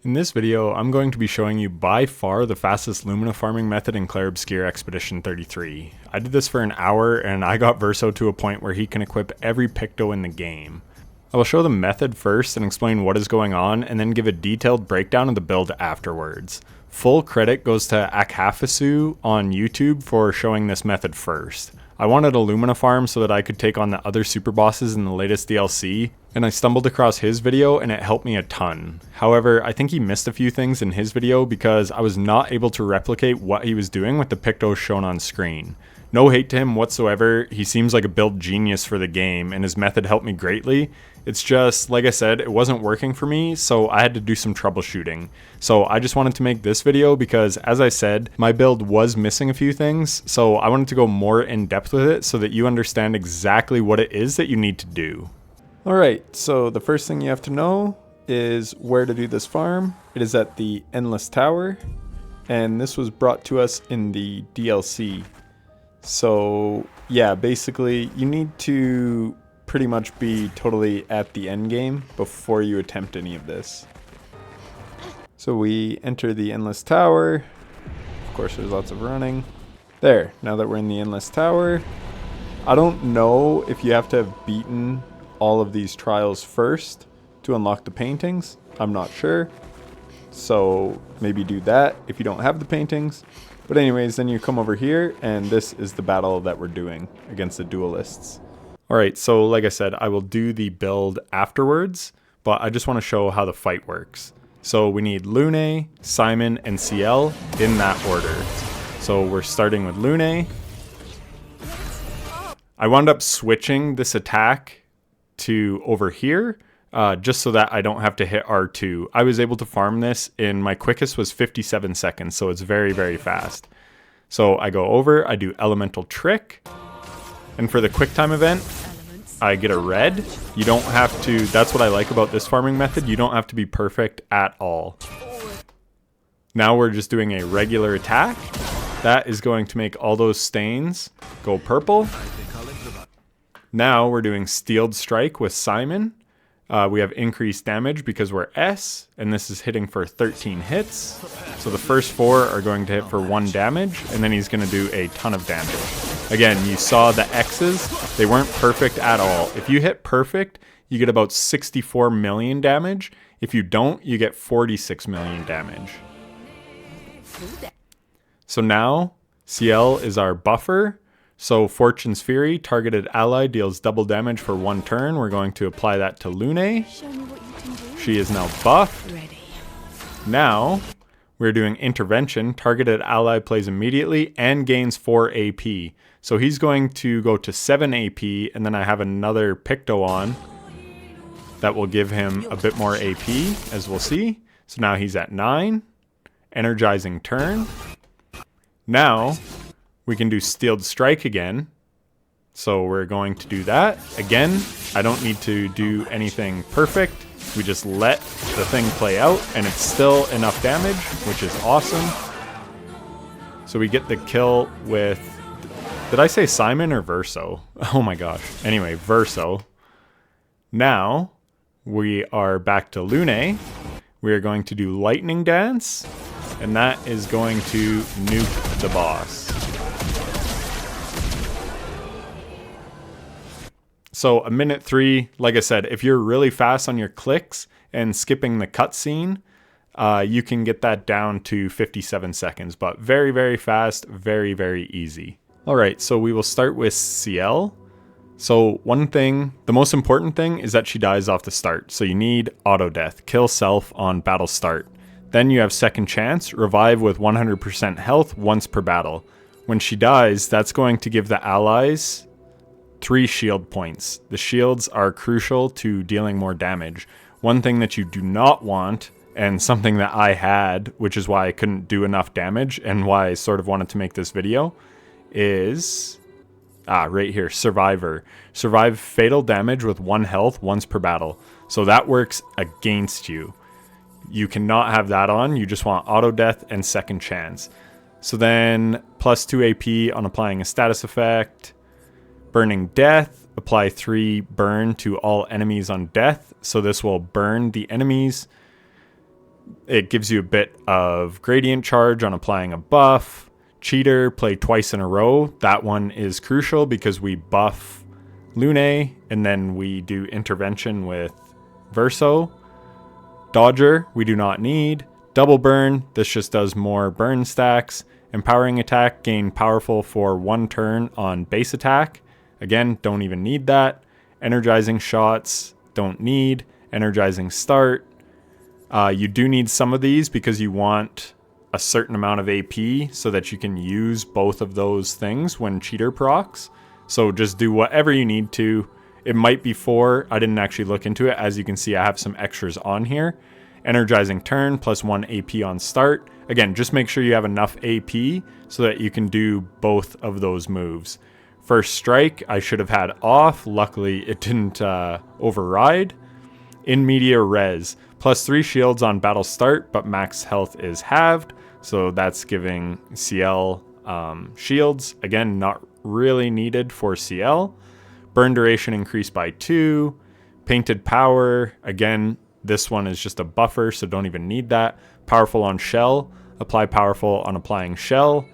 In this video, I'm going to be showing you by far the fastest Lumina farming method in Clair Obscur Expedition 33. I did this for an hour and I got Verso to a point where he can equip every Picto in the game. I will show the method first and explain what is going on, and then give a detailed breakdown of the build afterwards. Full credit goes to Akhafisu on YouTube for showing this method first. I wanted a Lumina farm so that I could take on the other super bosses in the latest DLC, and I stumbled across his video and it helped me a ton. However, I think he missed a few things in his video because I was not able to replicate what he was doing with the Pictos shown on screen. No hate to him whatsoever, he seems like a build genius for the game and his method helped me greatly. It's just, like I said, it wasn't working for me, so I had to do some troubleshooting. So I just wanted to make this video because, as I said, my build was missing a few things, so I wanted to go more in depth with it so that you understand exactly what it is that you need to do. Alright, so the first thing you have to know is where to do this farm. It is at the Endless Tower, and this was brought to us in the DLC. So yeah, basically you need to pretty much be totally at the end game before you attempt any of this. So we enter the Endless Tower. Of course there's lots of running. There, now that we're in the Endless Tower, I don't know if you have to have beaten all of these trials first to unlock the paintings. I'm not sure. So maybe do that if you don't have the paintings. But anyways, then you come over here and this is the battle that we're doing against the duelists. Alright, so like I said, I will do the build afterwards, but I just want to show how the fight works. So we need Lune, Simon, and Sciel in that order. So we're starting with Lune. I wound up switching this attack to over here, just so that I don't have to hit R2. I was able to farm this and my quickest was 57 seconds, so it's very, very fast. So I go over, I do Elemental Trick, and for the quick time event, I get a red. You don't have to, that's what I like about this farming method, you don't have to be perfect at all. Now we're just doing a regular attack. That is going to make all those stains go purple. Now we're doing Steeled Strike with Simon. We have increased damage because we're S, and this is hitting for 13 hits. So the first 4 are going to hit for 1 damage, and then he's going to do a ton of damage. Again, you saw the X's, they weren't perfect at all. If you hit perfect, you get about 64 million damage. If you don't, you get 46 million damage. So now, Sciel is our buffer. So Fortune's Fury, targeted ally deals double damage for 1 turn. We're going to apply that to Lune. She is now buffed. Now we're doing Intervention. Targeted ally plays immediately and gains 4 AP. So he's going to go to 7 AP, and then I have another Picto on that will give him a bit more AP, as we'll see. So now he's at 9. Energizing turn. Now we can do Steeled Strike again. So we're going to do that. Again, I don't need to do anything perfect. We just let the thing play out and it's still enough damage, which is awesome. So we get the kill with, did I say Simon or Verso? Oh my gosh. Anyway, Verso. Now we are back to Lune. We are going to do Lightning Dance, and that is going to nuke the boss. So a minute 3, like I said, if you're really fast on your clicks and skipping the cutscene, you can get that down to 57 seconds, but very, very fast, very, very easy. Alright, so we will start with Sciel. So one thing, the most important thing is that she dies off the start. So you need auto death, kill self on battle start. Then you have second chance, revive with 100% health once per battle. When she dies, that's going to give the allies 3 shield points. The shields are crucial to dealing more damage. One thing that you do not want, and something that I had, which is why I couldn't do enough damage and why I sort of wanted to make this video, is right here, Survivor. Survive fatal damage with 1 health once per battle. So that works against you. You cannot have that on. You just want auto death and second chance. So then plus 2 AP on applying a status effect. Burning Death, apply 3 burn to all enemies on death. So this will burn the enemies. It gives you a bit of gradient charge on applying a buff. Cheater, play twice in a row. That one is crucial because we buff Lune and then we do intervention with Verso. Dodger, we do not need. Double burn, this just does more burn stacks. Empowering attack, gain powerful for 1 turn on base attack. Again, don't even need that. Energizing shots, don't need. Energizing start. You do need some of these because you want a certain amount of AP so that you can use both of those things when cheater procs. So just do whatever you need to. It might be 4. I didn't actually look into it. As you can see, I have some extras on here. Energizing turn plus 1 AP on start. Again, just make sure you have enough AP so that you can do both of those moves. First strike, I should have had off. Luckily, it didn't override. In media res, plus 3 shields on battle start, but max health is halved. So that's giving Sciel shields. Again, not really needed for Sciel. Burn duration increased by 2. Painted power, again, this one is just a buffer, so don't even need that. Powerful on shell, apply powerful on applying shell.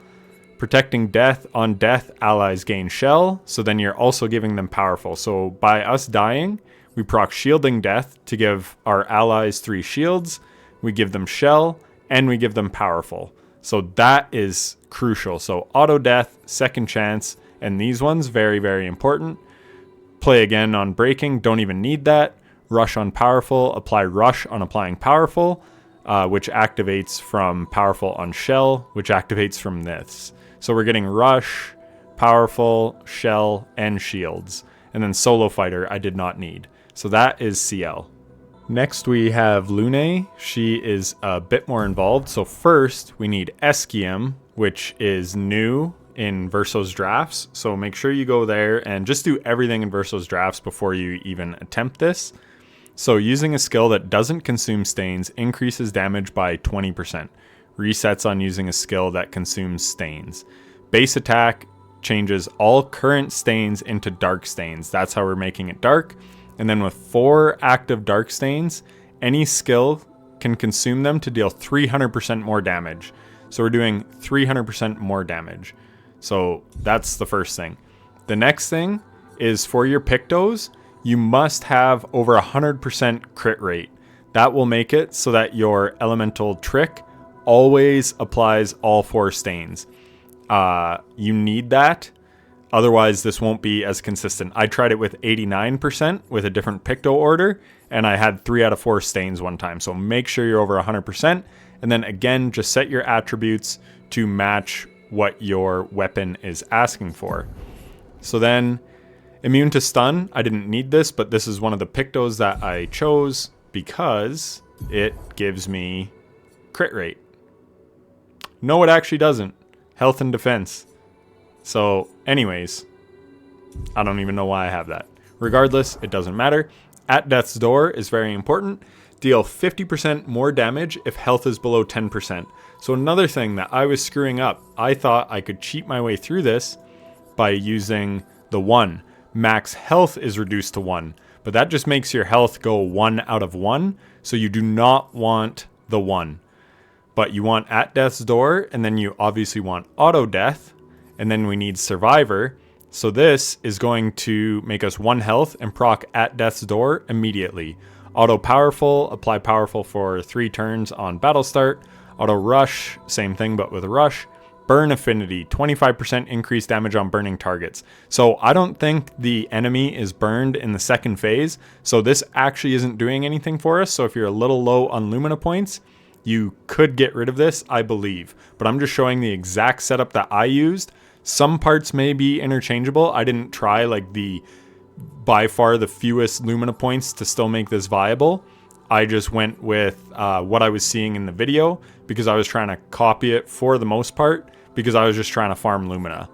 Protecting death, on death, allies gain shell, so then you're also giving them powerful. So by us dying, we proc shielding death to give our allies 3 shields, we give them shell, and we give them powerful. So that is crucial. So auto death, second chance, and these ones, very, very important. Play again on breaking, don't even need that. Rush on powerful, apply rush on applying powerful, which activates from powerful on shell, which activates from this. So we're getting rush, powerful, shell, and shields. And then solo fighter I did not need. So that is Sciel. Next we have Lune. She is a bit more involved. So first we need Eschium, which is new in Verso's drafts. So make sure you go there and just do everything in Verso's drafts before you even attempt this. So using a skill that doesn't consume stains increases damage by 20%. Resets on using a skill that consumes stains. Base attack changes all current stains into dark stains. That's how we're making it dark. And then with 4 active dark stains, any skill can consume them to deal 300% more damage. So we're doing 300% more damage. So that's the first thing. The next thing is for your Pictos, you must have over 100% crit rate. That will make it so that your elemental trick always applies all 4 stains. You need that. Otherwise, this won't be as consistent. I tried it with 89% with a different Picto order, and I had 3 out of 4 stains one time. So make sure you're over 100%. And then again, just set your attributes to match what your weapon is asking for. So then, immune to stun. I didn't need this, but this is one of the Pictos that I chose because it gives me crit rate. No, it actually doesn't. Health and defense. So anyways, I don't even know why I have that. Regardless, it doesn't matter. At death's door is very important. Deal 50% more damage if health is below 10%. So another thing that I was screwing up, I thought I could cheat my way through this by using the 1. Max health is reduced to 1, but that just makes your health go 1 out of 1. So you do not want the 1, but you want at death's door, and then you obviously want auto death, and then we need survivor. So this is going to make us 1 health and proc at death's door immediately. Auto powerful, apply powerful for 3 turns on battle start. Auto rush, same thing but with rush. Burn affinity, 25% increased damage on burning targets. So I don't think the enemy is burned in the second phase. So this actually isn't doing anything for us. So if you're a little low on Lumina points, you could get rid of this, I believe. But I'm just showing the exact setup that I used. Some parts may be interchangeable. I didn't try like the by far the fewest Lumina points to still make this viable. I just went with what I was seeing in the video because I was trying to copy it for the most part because I was just trying to farm Lumina.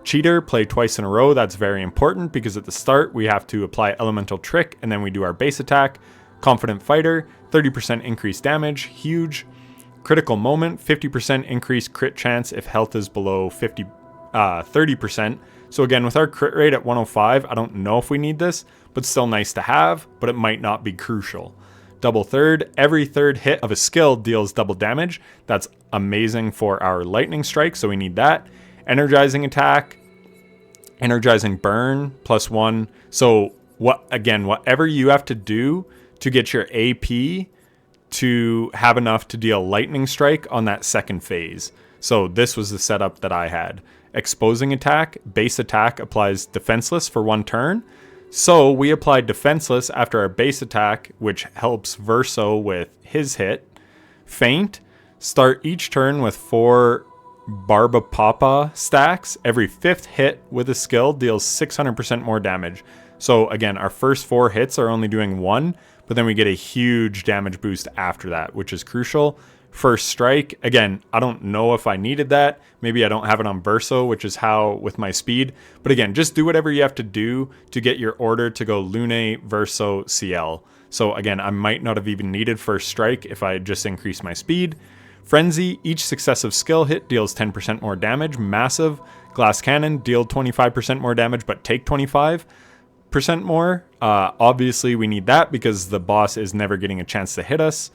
Cheater, play twice in a row. That's very important because at the start we have to apply elemental trick and then we do our base attack. Confident fighter, 30% increased damage, huge. Critical moment, 50% increased crit chance if health is below 30%. So again, with our crit rate at 105, I don't know if we need this, but still nice to have, but it might not be crucial. double third. Every third hit of a skill deals double damage. That's amazing for our lightning strike, so we need that. Energizing attack, energizing burn, +1. So whatever you have to do to get your AP to have enough to deal lightning strike on that second phase. So this was the setup that I had. Exposing attack, base attack applies defenseless for 1 turn. So we applied defenseless after our base attack, which helps Verso with his hit. Feint, start each turn with 4 Barbapapa stacks. Every 5th hit with a skill deals 600% more damage. So again, our first 4 hits are only doing 1, but then we get a huge damage boost after that, which is crucial. First strike, again, I don't know if I needed that. Maybe I don't have it on Verso, which is how with my speed. But again, just do whatever you have to do to get your order to go Lune, Verso, Sciel. So again, I might not have even needed first strike if I just increased my speed. Frenzy, each successive skill hit deals 10% more damage. Massive. Glass Cannon, deal 25% more damage, but take 25% more. Obviously, we need that because the boss is never getting a chance to hit us.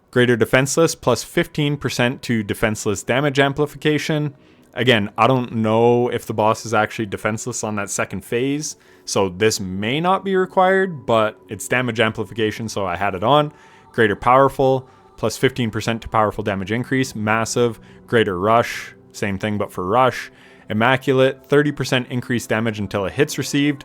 Greater Defenseless, plus 15% to Defenseless damage amplification. Again, I don't know if the boss is actually defenseless on that second phase, so this may not be required, but it's damage amplification, so I had it on. Greater Powerful, plus 15% to powerful damage increase. Massive. Greater Rush, same thing but for Rush. Immaculate, 30% increased damage until a hit's received.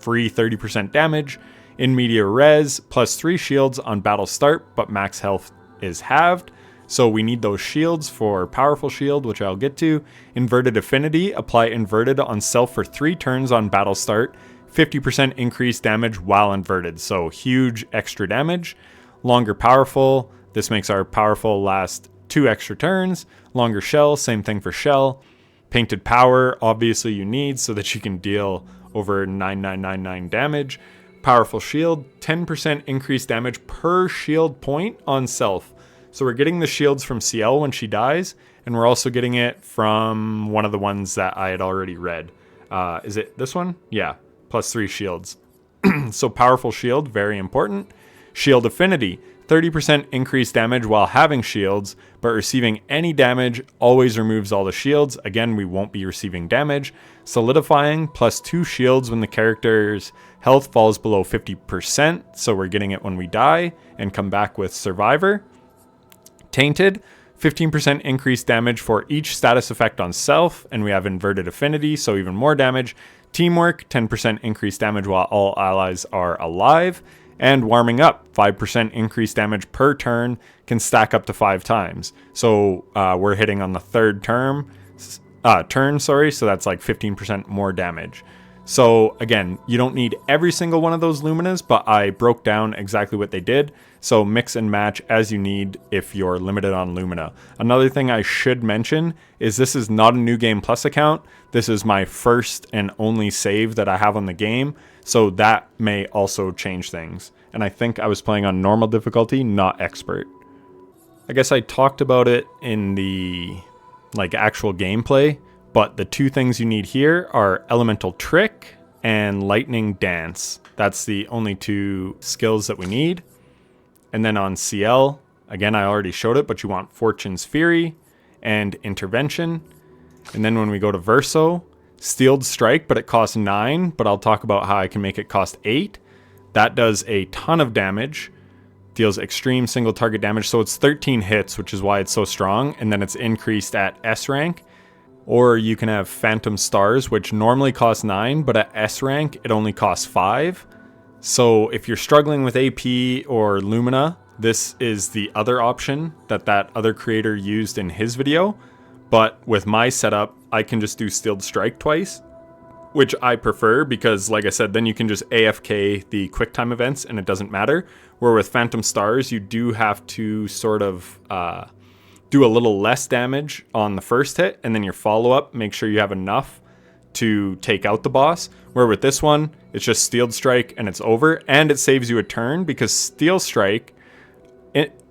Free 30% damage. In Media Res, plus 3 shields on battle start, but max health is halved. So we need those shields for Powerful Shield, which I'll get to. Inverted Affinity, apply Inverted on self for 3 turns on battle start. 50% increased damage while inverted, so huge extra damage. Longer Powerful, this makes our Powerful last 2 extra turns. Longer Shell, same thing for Shell. Painted Power, obviously you need so that you can deal over 9999 damage. Powerful Shield, 10% increased damage per shield point on self. So we're getting the shields from Sciel when she dies, and we're also getting it from one of the ones that I had already read. Is it this one? Yeah, plus 3 shields. So Powerful Shield, very important. Shield Affinity, 30% increased damage while having shields, but receiving any damage always removes all the shields. Again, we won't be receiving damage. Solidifying, plus 2 shields when the character's health falls below 50%, so we're getting it when we die and come back with Survivor. Tainted, 15% increased damage for each status effect on self, and we have Inverted Affinity, so even more damage. Teamwork, 10% increased damage while all allies are alive. And Warming Up, 5% increased damage per turn, can stack up to 5 times. So we're hitting on the 3rd turn, so that's like 15% more damage. So again, you don't need every single one of those Luminas, but I broke down exactly what they did. So mix and match as you need if you're limited on Lumina. Another thing I should mention is this is not a New Game Plus account. This is my first and only save that I have on the game. So that may also change things. And I think I was playing on normal difficulty, not expert. I guess I talked about it in the actual gameplay, but the 2 things you need here are Elemental Trick and Lightning Dance. That's the only 2 skills that we need. And then on Sciel, again, I already showed it, but you want Fortune's Fury and Intervention. And then when we go to Verso, Steeled Strike, but it costs 9, but I'll talk about how I can make it cost 8. That does a ton of damage, deals extreme single target damage, so it's 13 hits, which is why it's so strong, and then it's increased at S rank. Or you can have Phantom Stars, which normally costs 9, but at S rank, it only costs 5. So if you're struggling with AP or Lumina, this is the other option that other creator used in his video. But with my setup, I can just do Steeled Strike twice, which I prefer because, like I said, then you can just AFK the quick time events and it doesn't matter. Where with Phantom Stars, you do have to sort of do a little less damage on the first hit, and then your follow-up, make sure you have enough to take out the boss. Where with this one, it's just Steeled Strike and it's over, and it saves you a turn because Steel Strike,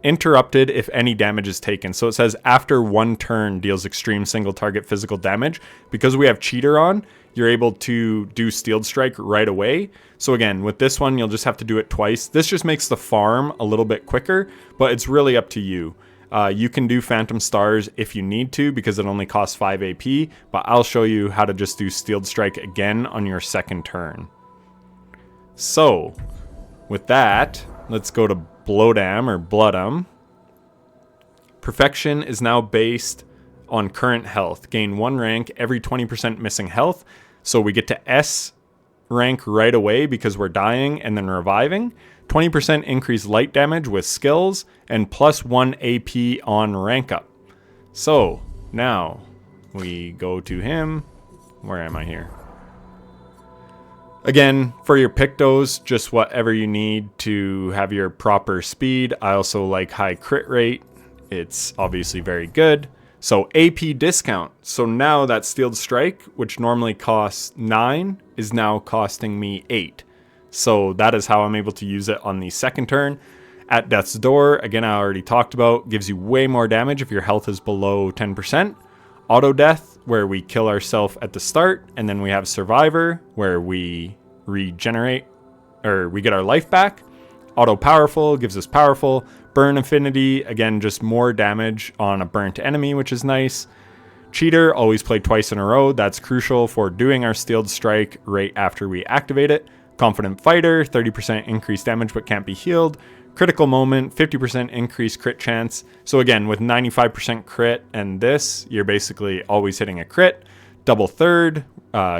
interrupted if any damage is taken. So it says after 1 turn deals extreme single target physical damage. Because we have Cheater on, you're able to do Steeled Strike right away. So again, with this one, you'll just have to do it twice. This just makes the farm a little bit quicker, but it's really up to you. You can do Phantom Stars if you need to because it only costs 5 AP, but I'll show you how to just do Steeled Strike again on your second turn. So, with that, let's go to Blodam or Bloodam. Perfection is now based on current health. Gain 1 rank every 20% missing health. So we get to S rank right away because we're dying and then reviving. 20% increased light damage with skills, and plus 1 AP on rank up. So now we go to him. Where am I here? Again, for your Pictos, just whatever you need to have your proper speed. I also like high crit rate. It's obviously very good. So AP discount. So now that Steeled Strike, which normally costs 9, is now costing me 8. So that is how I'm able to use it on the second turn. At Death's Door, again, I already talked about, gives you way more damage if your health is below 10%. Auto Death, where we kill ourselves at the start, and then we have Survivor, where we regenerate, or we get our life back. Auto Powerful gives us Powerful. Burn Affinity, again, just more damage on a burnt enemy, which is nice. Cheater, always play twice in a row. That's crucial for doing our Steeled Strike right after we activate it. Confident Fighter, 30% increased damage but can't be healed. Critical Moment, 50% increased crit chance. So again, with 95% crit and this, you're basically always hitting a crit. Double Third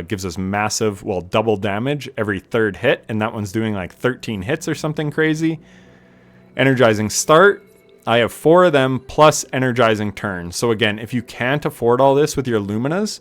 gives us massive, well, double damage every third hit, and that one's doing like 13 hits or something crazy. Energizing Start, I have 4 of them plus Energizing Turn. So again, if you can't afford all this with your Luminas,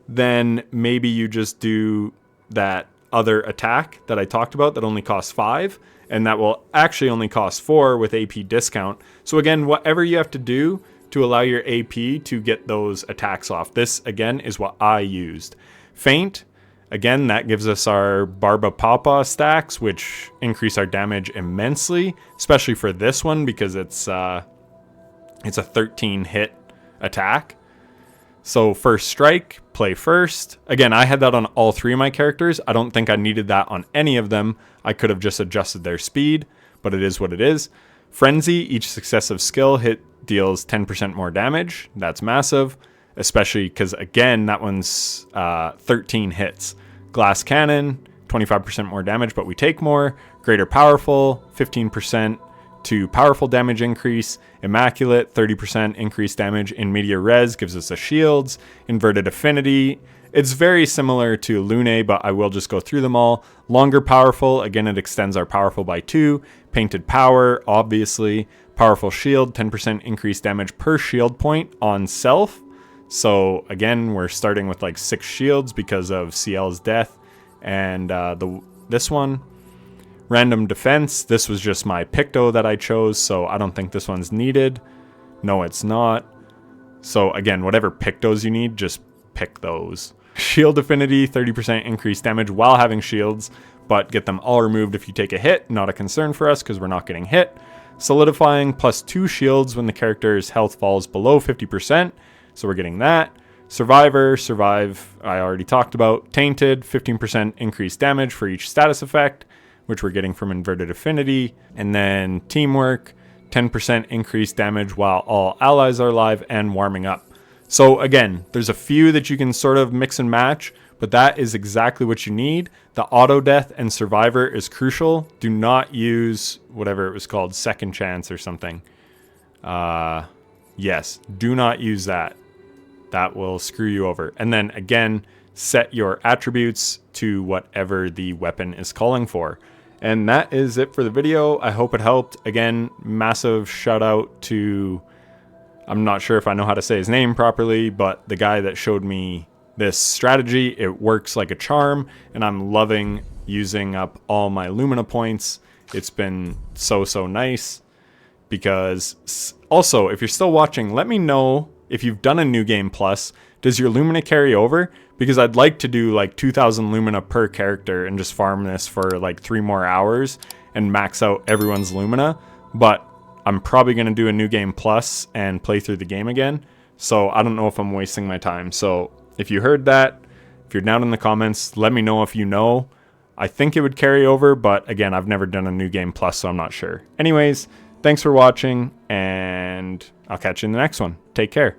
then maybe you just do that other attack that I talked about that only costs 5, and that will actually only cost 4 with AP discount. So again, whatever you have to do to allow your AP to get those attacks off. This again is what I used. Feint, again, that gives us our Barba Papa stacks, which increase our damage immensely, especially for this one because it's a 13 hit attack. So First Strike, play first. Again, I had that on all 3 of my characters. I don't think I needed that on any of them. I could have just adjusted their speed, but it is what it is. Frenzy, each successive skill hit deals 10% more damage. That's massive, especially because, again, that one's 13 hits. Glass Cannon, 25% more damage, but we take more. Greater Powerful, 15% to powerful damage increase. Immaculate, 30% increased damage in media res, gives us a shields. Inverted Affinity, it's very similar to Lune, but I will just go through them all. Longer Powerful, again, it extends our powerful by 2. Painted Power, obviously. Powerful Shield, 10% increased damage per shield point on self. So again, we're starting with like 6 shields because of Sciel's death. And this one, Random Defense, this was just my Picto that I chose, so I don't think this one's needed. No, it's not. So again, whatever Pictos you need, just pick those. Shield Affinity, 30% increased damage while having shields, but get them all removed if you take a hit. Not a concern for us because we're not getting hit. Solidifying, plus 2 shields when the character's health falls below 50%, so we're getting that. Survivor, Survive, I already talked about. Tainted, 15% increased damage for each status effect, which we're getting from Inverted Affinity. And then Teamwork, 10% increased damage while all allies are alive and warming up. So again, there's a few that you can sort of mix and match, but that is exactly what you need. The Auto Death and Survivor is crucial. Do not use whatever it was called, Second Chance or something. Yes, do not use that. That will screw you over. And then again, set your attributes to whatever the weapon is calling for. And that is it for the video. I hope it helped. Again, massive shout out to, I'm not sure if I know how to say his name properly, but the guy that showed me this strategy. It works like a charm, and I'm loving using up all my Lumina points. It's been so nice. Because also, if you're still watching, let me know if you've done a New Game Plus. Does your Lumina carry over? Because I'd like to do like 2,000 Lumina per character and just farm this for like 3 more hours and max out everyone's Lumina. But I'm probably going to do a New Game Plus and play through the game again. So I don't know if I'm wasting my time. So if you heard that, if you're down in the comments, let me know if you know. I think it would carry over, but again, I've never done a New Game Plus, so I'm not sure. Anyways, thanks for watching, and I'll catch you in the next one. Take care.